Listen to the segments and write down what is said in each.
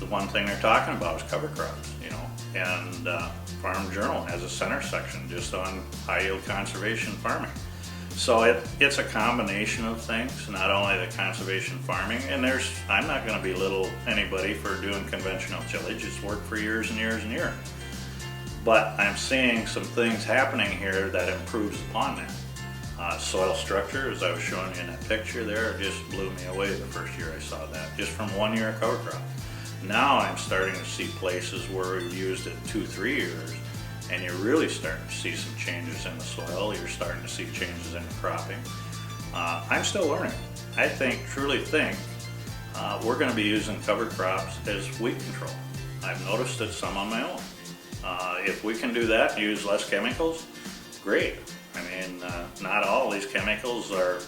one thing they're talking about is cover crops, you know, and Farm Journal has a center section just on high yield conservation farming. So it's a combination of things, not only the conservation farming, and I'm not going to belittle anybody for doing conventional tillage. It's worked for years and years and years. But I'm seeing some things happening here that improves upon that. Soil structure, as I was showing you in that picture there, it just blew me away the first year I saw that, just from 1 year of cover crop. Now I'm starting to see places where we've used it 2-3 years, and you're really starting to see some changes in the soil. You're starting to see changes in the cropping. I'm still learning. I truly think we're going to be using cover crops as weed control. I've noticed it some on my own. If we can do that and use less chemicals, great. I mean, not all these chemicals are,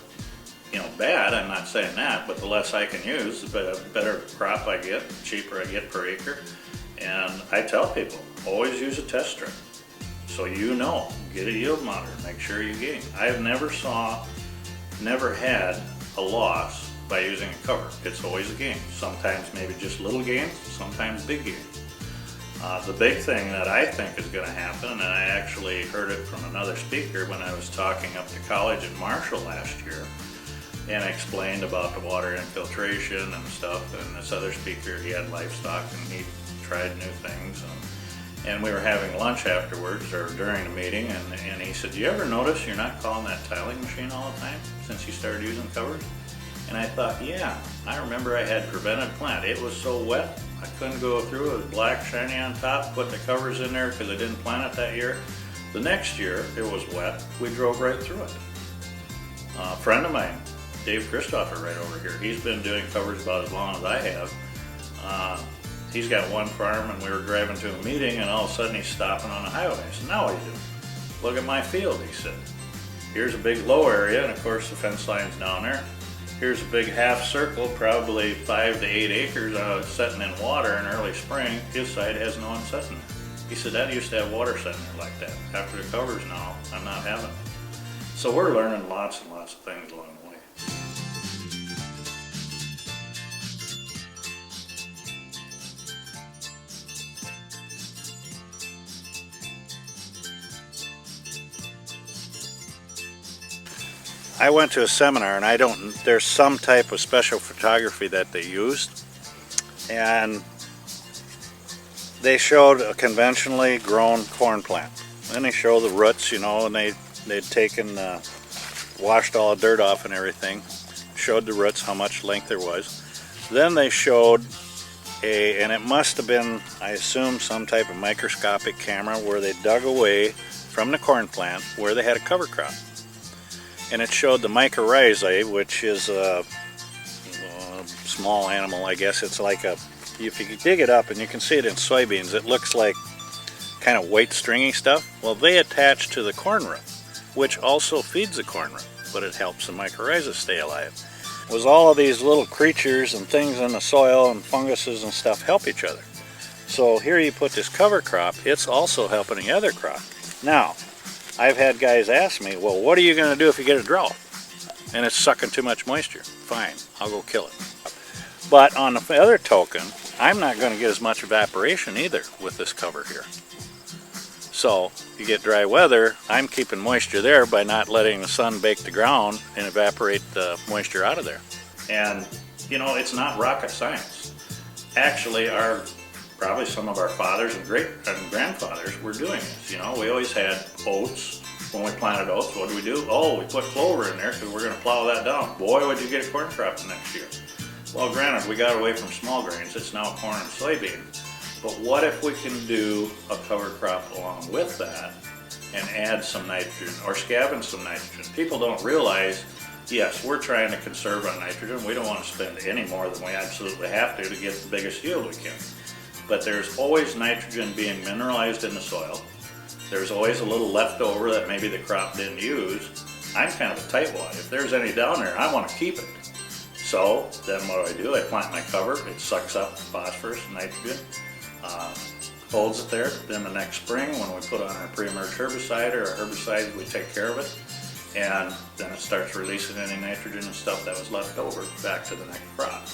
you know, bad. I'm not saying that, but the less I can use, the better crop I get, the cheaper I get per acre. And I tell people, always use a test strip. So you know, get a yield monitor, make sure you gain. I've never had a loss by using a cover. It's always a gain. Sometimes maybe just little gains, sometimes big gains. The big thing that I think is going to happen, and I actually heard it from another speaker when I was talking up to college in Marshall last year, and explained about the water infiltration and stuff, and this other speaker, he had livestock and he tried new things. And we were having lunch afterwards or during the meeting, and he said, "Do you ever notice you're not calling that tiling machine all the time since you started using covers?" And I thought, yeah, I remember I had prevented plant. It was so wet, I couldn't go through. It was black, shiny on top, put the covers in there because I didn't plant it that year. The next year, it was wet. We drove right through it. A friend of mine, Dave Christopher, right over here, he's been doing covers about as long as I have. He's got one farm, and we were driving to a meeting, and all of a sudden he's stopping on the highway. I said, "Now what are you doing?" "Look at my field," he said. "Here's a big low area, and of course the fence line's down there. Here's a big half circle, probably 5 to 8 acres setting in water in early spring. His side has no one setting there." He said, "That used to have water setting there like that. After the covers now, I'm not having it." So we're learning lots and lots of things along the way. I went to a seminar, and there's some type of special photography that they used, and they showed a conventionally grown corn plant. Then they showed the roots, you know, and they'd taken, washed all the dirt off and everything, showed the roots, how much length there was. Then they showed and it must have been, I assume, some type of microscopic camera where they dug away from the corn plant where they had a cover crop. And it showed the mycorrhizae, which is a small animal, I guess. It's like if you dig it up, and you can see it in soybeans, it looks like kind of white stringy stuff. Well, they attach to the corn root, which also feeds the corn root, but it helps the mycorrhiza stay alive. It was all of these little creatures and things in the soil and funguses and stuff help each other. So here you put this cover crop, it's also helping the other crop. Now, I've had guys ask me, well, what are you going to do if you get a drought and it's sucking too much moisture? Fine, I'll go kill it. But on the other token, I'm not going to get as much evaporation either with this cover here. So you get dry weather, I'm keeping moisture there by not letting the sun bake the ground and evaporate the moisture out of there. And you know, it's not rocket science. Actually, probably some of our fathers and grandfathers were doing this. You know, we always had oats. When we planted oats, what do we do? Oh, we put clover in there because we're going to plow that down. Boy, would you get a corn crop the next year. Well, granted, we got away from small grains. It's now corn and soybean. But what if we can do a cover crop along with that and add some nitrogen or scavenge some nitrogen? People don't realize, yes, we're trying to conserve on nitrogen. We don't want to spend any more than we absolutely have to get the biggest yield we can. But there's always nitrogen being mineralized in the soil. There's always a little left over that maybe the crop didn't use. I'm kind of a tightwad. If there's any down there, I want to keep it. So then what do? I plant my cover. It sucks up phosphorus and nitrogen, holds it there. Then the next spring, when we put on our pre-emerge herbicide or our herbicide, we take care of it. And then it starts releasing any nitrogen and stuff that was left over back to the next crop.